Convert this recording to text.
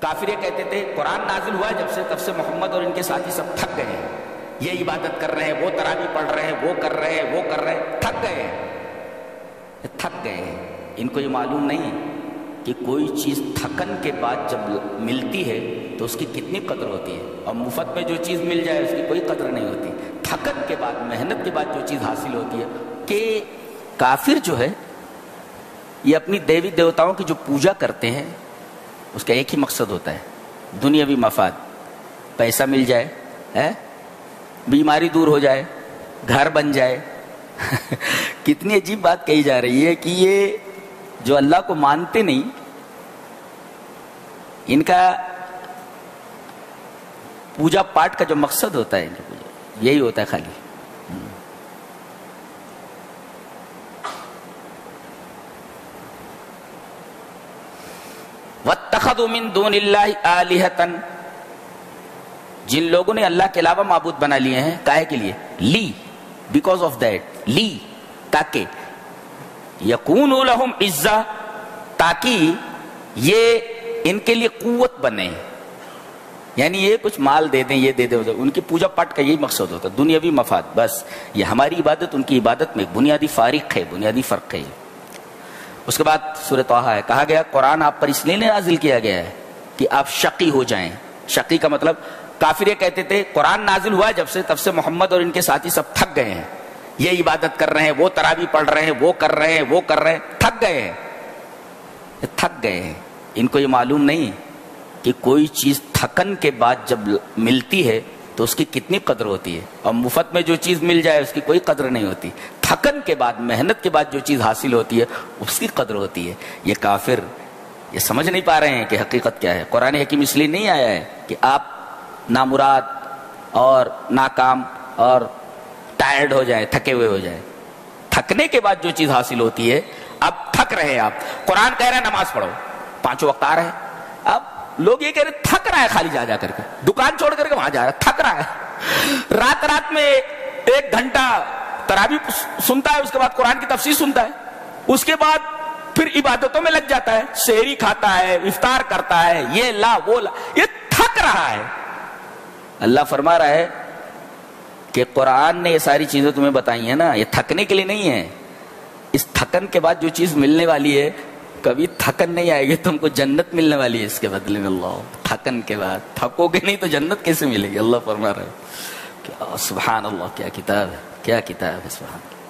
کافر یہ کہتے تھے قرآن نازل ہوا جب سے تب سے محمد اور ان کے ساتھی سب تھک گئے ہیں، یہ عبادت کر رہے ہیں، وہ تراویح پڑھ رہے ہیں، وہ کر رہے ہیں، وہ کر رہے ہیں، تھک گئے ہیں، تھک گئے ہیں۔ ان کو یہ معلوم نہیں کہ کوئی چیز تھکن کے بعد جب ملتی ہے تو اس کی کتنی قدر ہوتی ہے، اور مفت میں جو چیز مل جائے اس کی کوئی قدر نہیں ہوتی۔ تھکن کے بعد، محنت کے بعد جو چیز حاصل ہوتی ہے، کہ کافر جو ہے یہ اپنی دیوی دیوتاؤں کی جو پوجا کرتے ہیں اس کا ایک ہی مقصد ہوتا ہے، دنیاوی مفاد، پیسہ مل جائے، بیماری دور ہو جائے، گھر بن جائے۔ کتنی عجیب بات کہی جا رہی ہے کہ یہ جو اللہ کو مانتے نہیں، ان کا پوجا پاٹ کا جو مقصد ہوتا ہے یہی ہوتا ہے خالی۔ وَاتَّخَذُوا مِن دُونِ اللَّهِ آلِهَةً، جن لوگوں نے اللہ کے علاوہ معبود بنا لیے ہیں، کائے کے لیے؟ لی، بیکاز آف دیٹ، لی، تاکہ یکونوا لہم عزا، تاکہ یہ ان کے لیے قوت بنے، یعنی یہ کچھ مال دے دیں، یہ دے دیں۔ ان کی پوجا پاٹ کا یہی مقصد ہوتا ہے، دنیاوی مفاد، بس۔ یہ ہماری عبادت ان کی عبادت میں بنیادی فارق ہے، بنیادی فرق ہے۔ اس کے بعد سورہ طٰہٰ ہے، کہا گیا قرآن آپ پر اس لیے نازل کیا گیا ہے کہ آپ شقی ہو جائیں۔ شقی کا مطلب، کافر یہ کہتے تھے قرآن نازل ہوا جب سے تب سے محمد اور ان کے ساتھی سب تھک گئے ہیں، یہ عبادت کر رہے ہیں، وہ تراویح پڑھ رہے ہیں، وہ کر رہے ہیں، وہ کر رہے ہیں، تھک گئے ہیں، تھک گئے ہیں۔ ان کو یہ معلوم نہیں کہ کوئی چیز تھکن کے بعد جب ملتی ہے تو اس کی کتنی قدر ہوتی ہے، اور مفت میں جو چیز مل جائے اس کی کوئی قدر نہیں ہوتی۔ تھکن کے بعد، محنت کے بعد جو چیز حاصل ہوتی ہے اس کی قدر ہوتی ہے۔ یہ کافر یہ سمجھ نہیں پا رہے ہیں کہ حقیقت کیا ہے۔ قرآن حکیم اس لیے نہیں آیا ہے کہ آپ نامراد اور ناکام اور ٹائرڈ ہو جائیں، تھکے ہوئے ہو جائیں۔ تھکنے کے بعد جو چیز حاصل ہوتی ہے، اب تھک رہے ہیں آپ، قرآن کہہ رہے ہیں نماز پڑھو، 5 وقت آ رہے ہیں، اب لوگ یہ کہہ رہے تھک رہا ہے، خالی جا کر کے دکان چھوڑ کر کے وہاں جا رہا ہے، تھک رہا ہے، رات میں 1 گھنٹہ تراویح سنتا ہے، اس کے بعد قرآن کی تفسیر سنتا ہے، اس کے بعد پھر عبادتوں میں لگ جاتا ہے، سحری کھاتا ہے، افطار کرتا ہے، یہ لا وہ لا، یہ تھک رہا ہے۔ اللہ فرما رہا ہے کہ قرآن نے یہ ساری چیزیں تمہیں بتائی ہیں نا، یہ تھکنے کے لیے نہیں ہے۔ اس تھکن کے بعد جو چیز ملنے والی ہے، کبھی تھکن نہیں آئے گی، تم کو جنت ملنے والی ہے اس کے بدلے میں۔ اللہ، تھکن کے بعد تھکو گے نہیں تو جنت کیسے ملے گی؟ اللہ فرما رہا ہے۔ کیا سبحان اللہ، کیا کتاب ہے، کیا کتاب ہے، سبحان اللہ۔